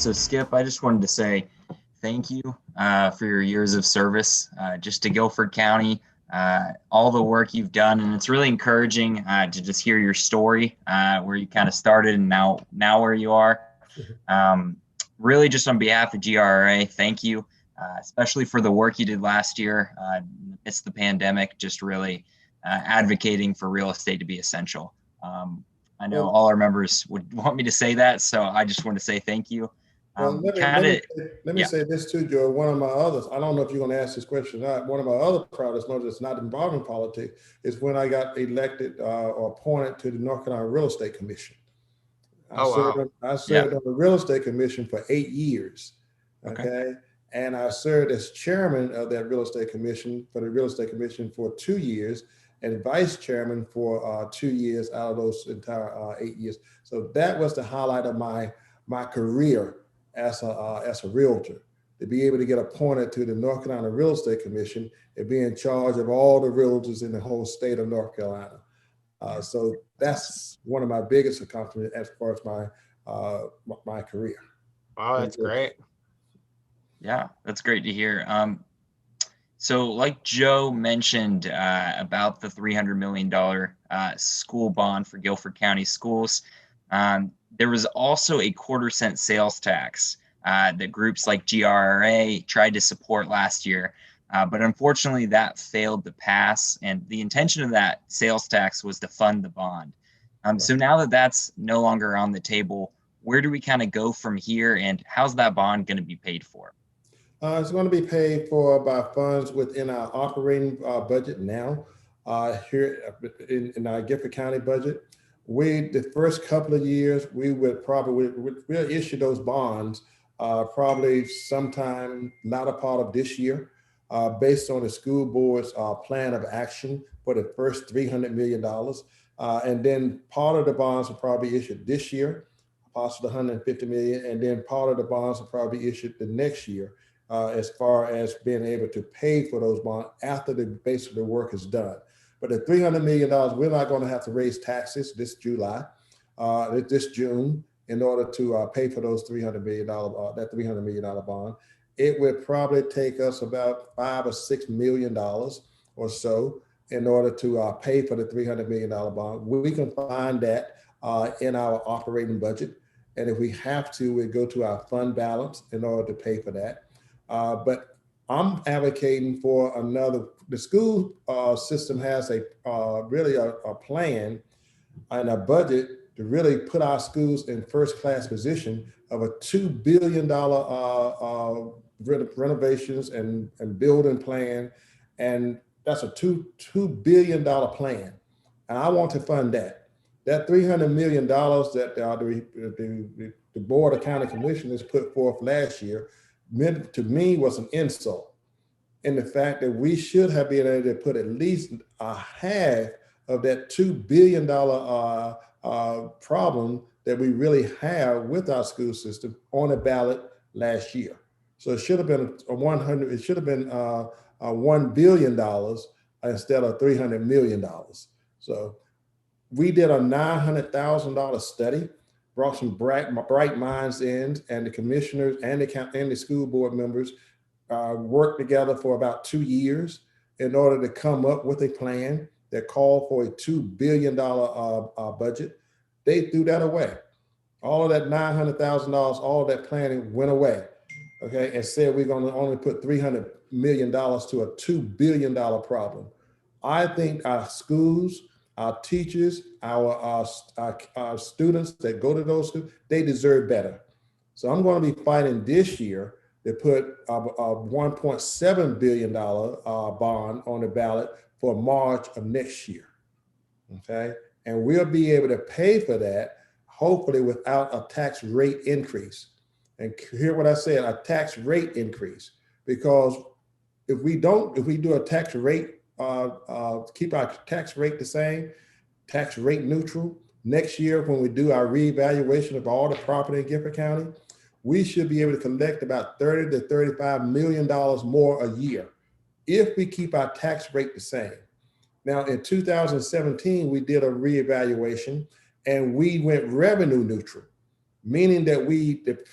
So Skip, I just wanted to say thank you for your years of service just to Guilford County, all the work you've done, and it's really encouraging to just hear your story, where you kind of started and now where you are. Um, Really, just on behalf of GRRA, thank you, especially for the work you did last year amidst the pandemic. Just really advocating for real estate to be essential. I know Well, all our members would want me to say that, so I just want to say thank you. well, We kind of, let me yeah. say this too, Joe. One of my others, I don't know if you're going to ask this question or not. One of my other proudest moments that's not involved in politics is when I got elected or appointed to the North Carolina Real Estate Commission. Oh, wow. I Yeah. served on the Real Estate Commission for 8 years. Okay. Okay. And I served as chairman of that Real Estate Commission for the Real Estate Commission for 2 years and vice chairman for 2 years out of those entire 8 years. So that was the highlight of my career as a realtor, to be able to get appointed to the North Carolina Real Estate Commission and be in charge of all the realtors in the whole state of North Carolina. So that's one of my biggest accomplishments as far as my career. Wow, that's great. Yeah, that's great to hear. So like Joe mentioned about the $300 million school bond for Guilford County schools, there was also a quarter-cent sales tax that groups like GRRA tried to support last year. But unfortunately, that failed to pass. And the intention of that sales tax was to fund the bond. So now that that's no longer on the table, where do we kind of go from here? And how's that bond going to be paid for? It's going to be paid for by funds within our operating budget now here in our Guilford County budget. The first couple of years, we would probably we'll issue those bonds probably sometime latter part of this year, based on the school board's plan of action for the first $300 million. And then part of the bonds will probably be issued this year, possibly $150 million, and then part of the bonds will probably be issued the next year. As far as being able to pay for those bonds after basically the work is done. But the $300 million, we're not going to have to raise taxes this July, this June, in order to pay for those $300 million, that $300 million bond. It would probably take us about $5 or $6 million or so in order to pay for the $300 million bond. We can find that in our operating budget. And if we have to, we go to our fund balance in order to pay for that. But I'm advocating for the school system has really a plan and a budget to really put our schools in first class position of a $2 billion renovations and building plan. And that's a $2 billion plan. And I want to fund that. That $300 million that the Board of County Commissioners put forth last year, meant to me was an insult in the fact that we should have been able to put at least a half of that $2 billion problem that we really have with our school system on the ballot last year. So it should have been $1 billion instead of $300 million. So we did a $900,000 study, brought some bright minds in, and the commissioners and the school board members worked together for about 2 years in order to come up with a plan that called for a $2 billion budget. They threw that away. All of that $900,000, all of that planning went away, okay, and said we're going to only put $300 million to a $2 billion problem. I think our schools, our teachers, our students that go to those schools, they deserve better. So I'm going to be fighting this year to put a $1.7 billion bond on the ballot for March of next year, okay? And we'll be able to pay for that, hopefully without a tax rate increase. And hear what I said, a tax rate increase, because if we do a tax rate, keep our tax rate the same, tax rate neutral, next year when we do our reevaluation of all the property in Guilford County, we should be able to collect about $30 to $35 million more a year if we keep our tax rate the same. Now in 2017, we did a reevaluation and we went revenue neutral. meaning that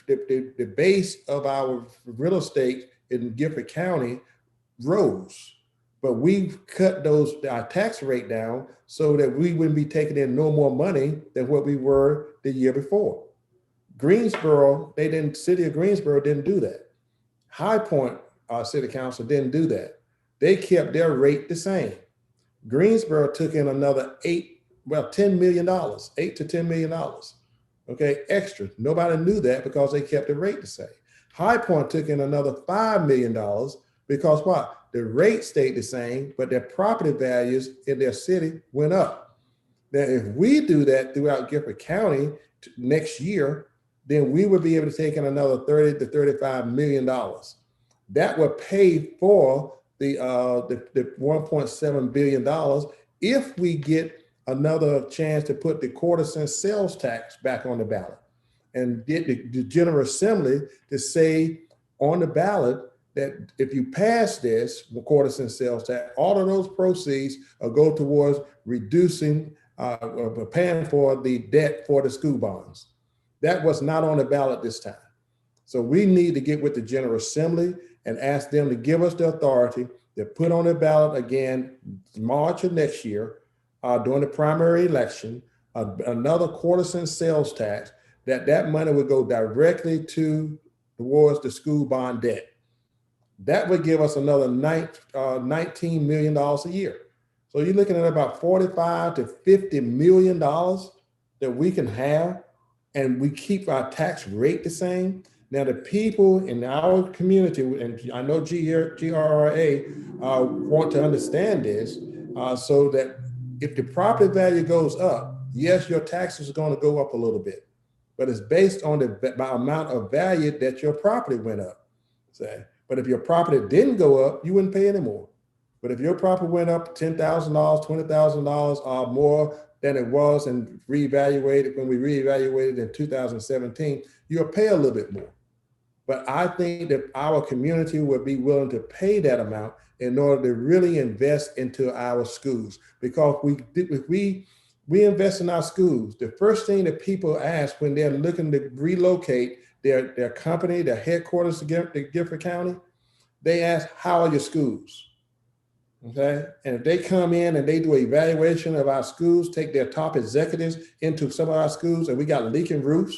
the base of our real estate in Guilford County rose, but we've cut our tax rate down so that we wouldn't be taking in no more money than what we were the year before. Greensboro, City of Greensboro didn't do that. High Point City Council didn't do that. They kept their rate the same. Greensboro took in another $10 million, $8 to $10 million. Okay, extra. Nobody knew that because they kept the rate the same. High Point took in another $5 million because what? The rate stayed the same, but their property values in their city went up. Now, if we do that throughout Guilford County next year, then we would be able to take in another $30 to $35 million. That would pay for the $1.7 billion if we get another chance to put the quarter-cent sales tax back on the ballot and get the General Assembly to say on the ballot that if you pass this quarter-cent sales tax, all of those proceeds will go towards reducing, paying for the debt for the school bonds. That was not on the ballot this time. So we need to get with the General Assembly and ask them to give us the authority to put on the ballot again March of next year during the primary election, another quarter-cent sales tax, that money would go directly towards the school bond debt. That would give us another $19 million a year. So you're looking at about $45 to $50 million that we can have, and we keep our tax rate the same. Now, the people in our community, and I know GRRA want to understand this, so that if the property value goes up, yes, your taxes are going to go up a little bit, but it's based on the amount of value that your property went up. But if your property didn't go up, you wouldn't pay anymore. But if your property went up $10,000, $20,000 more than it was and reevaluated when we reevaluated in 2017, you'll pay a little bit more. But I think that our community would be willing to pay that amount in order to really invest into our schools. Because if we invest in our schools, the first thing that people ask when they're looking to relocate their company, their headquarters to Guilford County, they ask, how are your schools? Okay, and if they come in and they do an evaluation of our schools, take their top executives into some of our schools, and we got leaking roofs,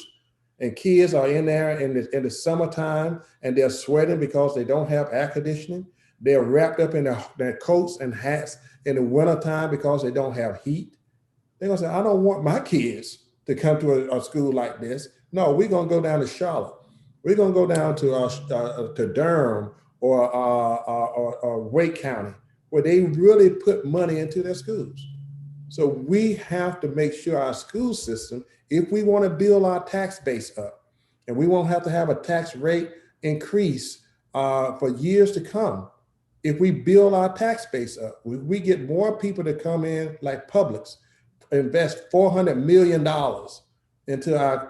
and kids are in there in the summertime and they're sweating because they don't have air conditioning. They're wrapped up in their coats and hats in the wintertime because they don't have heat. They're gonna say, I don't want my kids to come to a school like this. No, we're gonna go down to Charlotte. We're gonna go down to Durham or Wake County, where they really put money into their schools. So we have to make sure our school system, if we want to build our tax base up, and we won't have to have a tax rate increase for years to come, if we build our tax base up, we get more people to come in like Publix, invest $400 million into our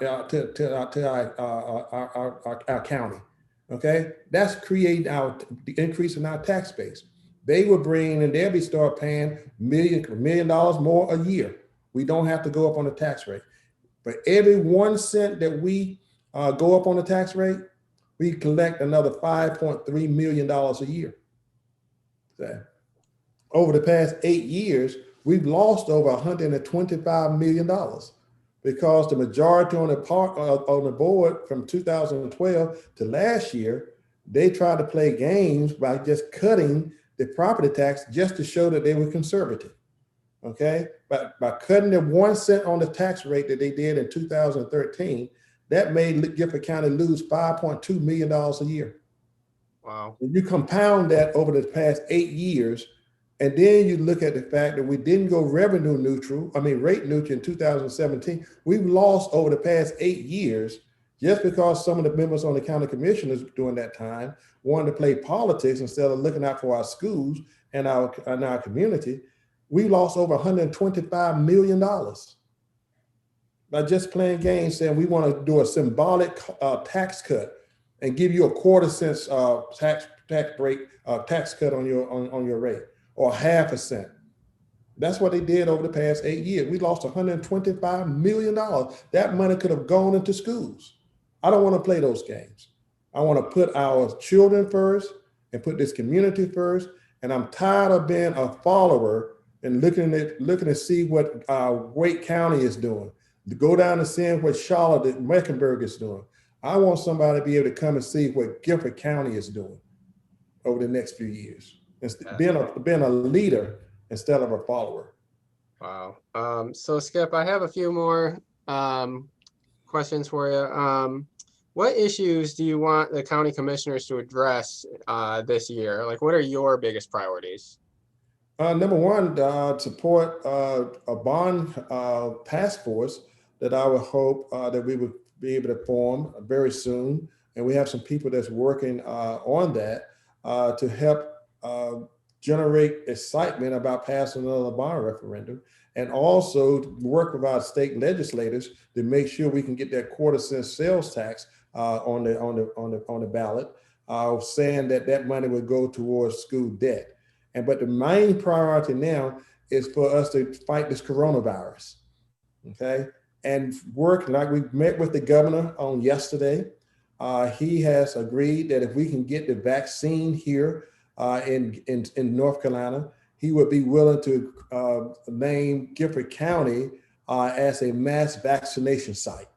county. Okay, that's creating the increase in our tax base. They will bring and they'll start paying $1 million more a year. We don't have to go up on the tax rate. For every 1 cent that we go up on the tax rate, we collect another $5.3 million a year. So, over the past 8 years, we've lost over $125 million because the majority on the board from 2012 to last year, they tried to play games by just cutting the property tax just to show that they were conservative. Okay, but by cutting the 1 cent on the tax rate that they did in 2013, that made Guilford County lose $5.2 million a year. Wow. And you compound that over the past 8 years, and then you look at the fact that we didn't go rate neutral in 2017. We've lost over the past 8 years just because some of the members on the county commissioners during that time wanted to play politics instead of looking out for our schools and our community. We lost over $125 million by just playing games, saying we want to do a symbolic tax cut and give you a quarter-cent tax cut on your rate, or 0.5 cent. That's what they did over the past 8 years. We lost $125 million. That money could have gone into schools. I don't want to play those games. I want to put our children first and put this community first. And I'm tired of being a follower and looking to see what Wake County is doing, to go down and see what Charlotte and Mecklenburg is doing. I want somebody to be able to come and see what Guilford County is doing over the next few years. Being a leader instead of a follower. Wow. So Skip, I have a few more questions for you. What issues do you want the county commissioners to address this year? Like, what are your biggest priorities? Number one, support a bond task force that I would hope that we would be able to form very soon. And we have some people that's working on that to help generate excitement about passing another bond referendum, and also work with our state legislators to make sure we can get that quarter-cent sales tax on the ballot, saying that money would go towards school debt. But the main priority now is for us to fight this coronavirus, okay? And work, like we met with the governor on yesterday. He has agreed that if we can get the vaccine here in North Carolina, he would be willing to name Guilford County as a mass vaccination site,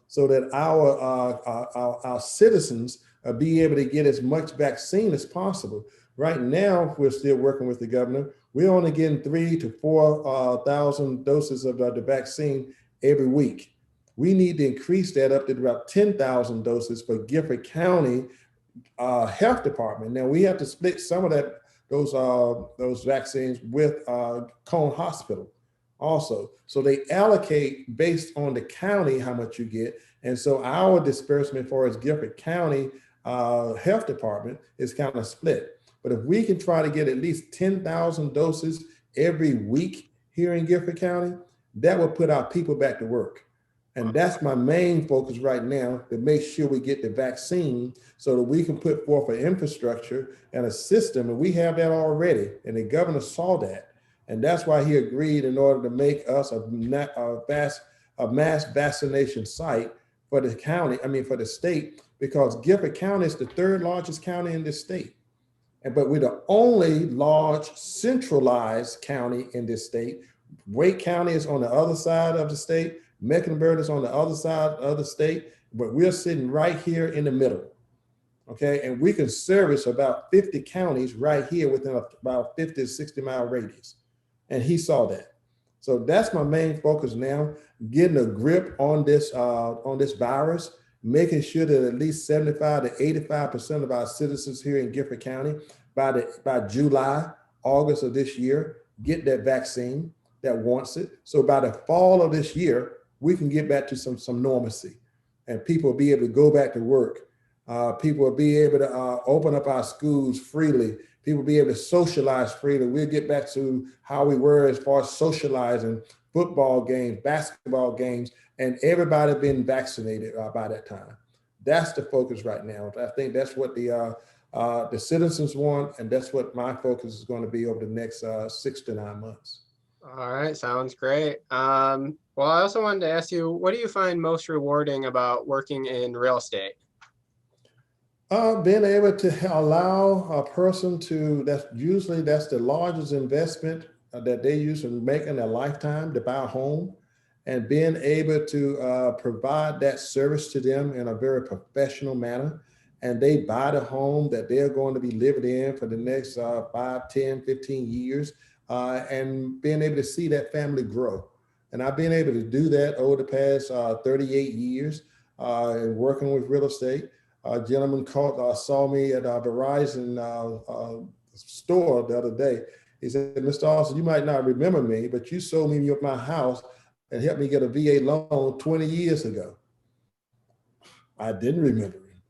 so that our citizens be able to get as much vaccine as possible. Right now, we're still working with the governor. We're only getting 3,000 to 4,000 doses of the vaccine every week. We need to increase that up to about 10,000 doses for Guilford County Health Department. Now we have to split some of those vaccines with Cone Hospital also. So they allocate based on the county how much you get. And so our disbursement for as Guilford County Health Department is kind of split. But if we can try to get at least 10,000 doses every week here in Guilford County, that will put our people back to work. And that's my main focus right now, to make sure we get the vaccine so that we can put forth an infrastructure and a system. And we have that already. And the governor saw that. And that's why he agreed in order to make us a mass vaccination site for the county, for the state, because Guilford County is the third largest county in this state. But we're the only large centralized county in this state. Wake County is on the other side of the state. Mecklenburg is on the other side of the state, but we're sitting right here in the middle, okay? And we can service about 50 counties right here within about 50 to 60 mile radius. And he saw that. So that's my main focus now, getting a grip on this virus, making sure that at least 75 to 85% of our citizens here in Guilford County by July, August of this year, get that vaccine that wants it. So by the fall of this year, we can get back to some normalcy, and people will be able to go back to work. People will be able to open up our schools freely. People will be able to socialize freely. We'll get back to how we were as far as socializing, football games, basketball games, and everybody being vaccinated by that time. That's the focus right now. I think that's what the citizens want, and that's what my focus is going to be over the next 6 to 9 months. All right, sounds great. Well, I also wanted to ask you, what do you find most rewarding about working in real estate? Being able to allow a person that's the largest investment that they use in making their lifetime, to buy a home, and being able to provide that service to them in a very professional manner. And they buy the home that they're going to be living in for the next 5, 10, 15 years, and being able to see that family grow. And I've been able to do that over the past 38 years working with real estate. A gentleman saw me at a Verizon store the other day. He said, "Mr. Alston, you might not remember me, but you sold me my house and helped me get a VA loan 20 years ago." I didn't remember him,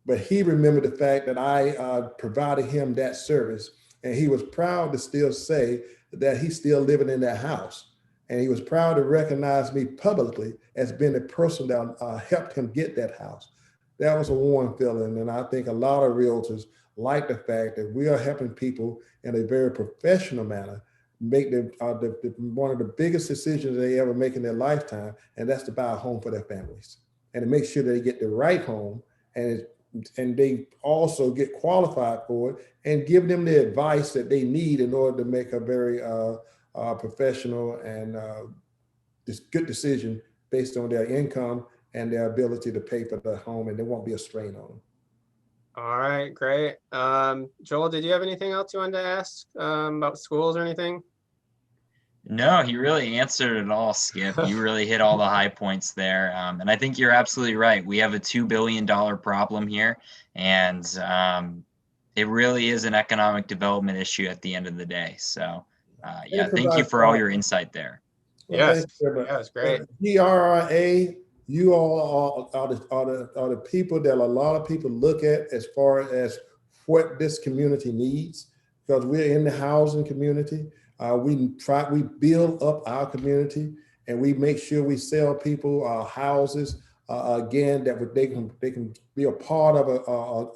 but he remembered the fact that I provided him that service. And he was proud to still say that he's still living in that house. And he was proud to recognize me publicly as being the person that helped him get that house. That was a warm feeling. And I think a lot of realtors like the fact that we are helping people in a very professional manner, make one of the biggest decisions they ever make in their lifetime, and that's to buy a home for their families and to make sure that they get the right home, and they also get qualified for it, and give them the advice that they need in order to make a very professional and good decision based on their income and their ability to pay for the home, and there won't be a strain on them. All right, great. Joel, did you have anything else you wanted to ask about schools or anything? No, he really answered it all, Skip. You really hit all the high points there. And I think you're absolutely right. We have a $2 billion problem here, and it really is an economic development issue at the end of the day. So, yeah, thank you for all your insight there. Well, yes, that's great. GRRA, you all are the people that a lot of people look at as far as what this community needs, because we're in the housing community. We build up our community, and we make sure we sell people houses again that they can be a part of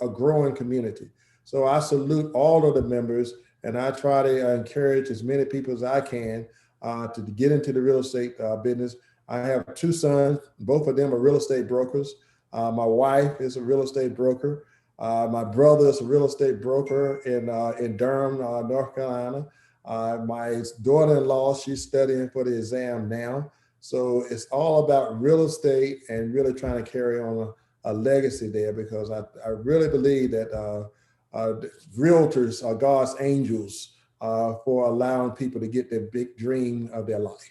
a growing community. So I salute all of the members, and I try to encourage as many people as I can to get into the real estate business. I have 2 sons, both of them are real estate brokers. My wife is a real estate broker. My brother is a real estate broker in Durham, North Carolina. My daughter-in-law, she's studying for the exam now. So it's all about real estate and really trying to carry on a legacy there, because I really believe that realtors are God's angels for allowing people to get their big dream of their life.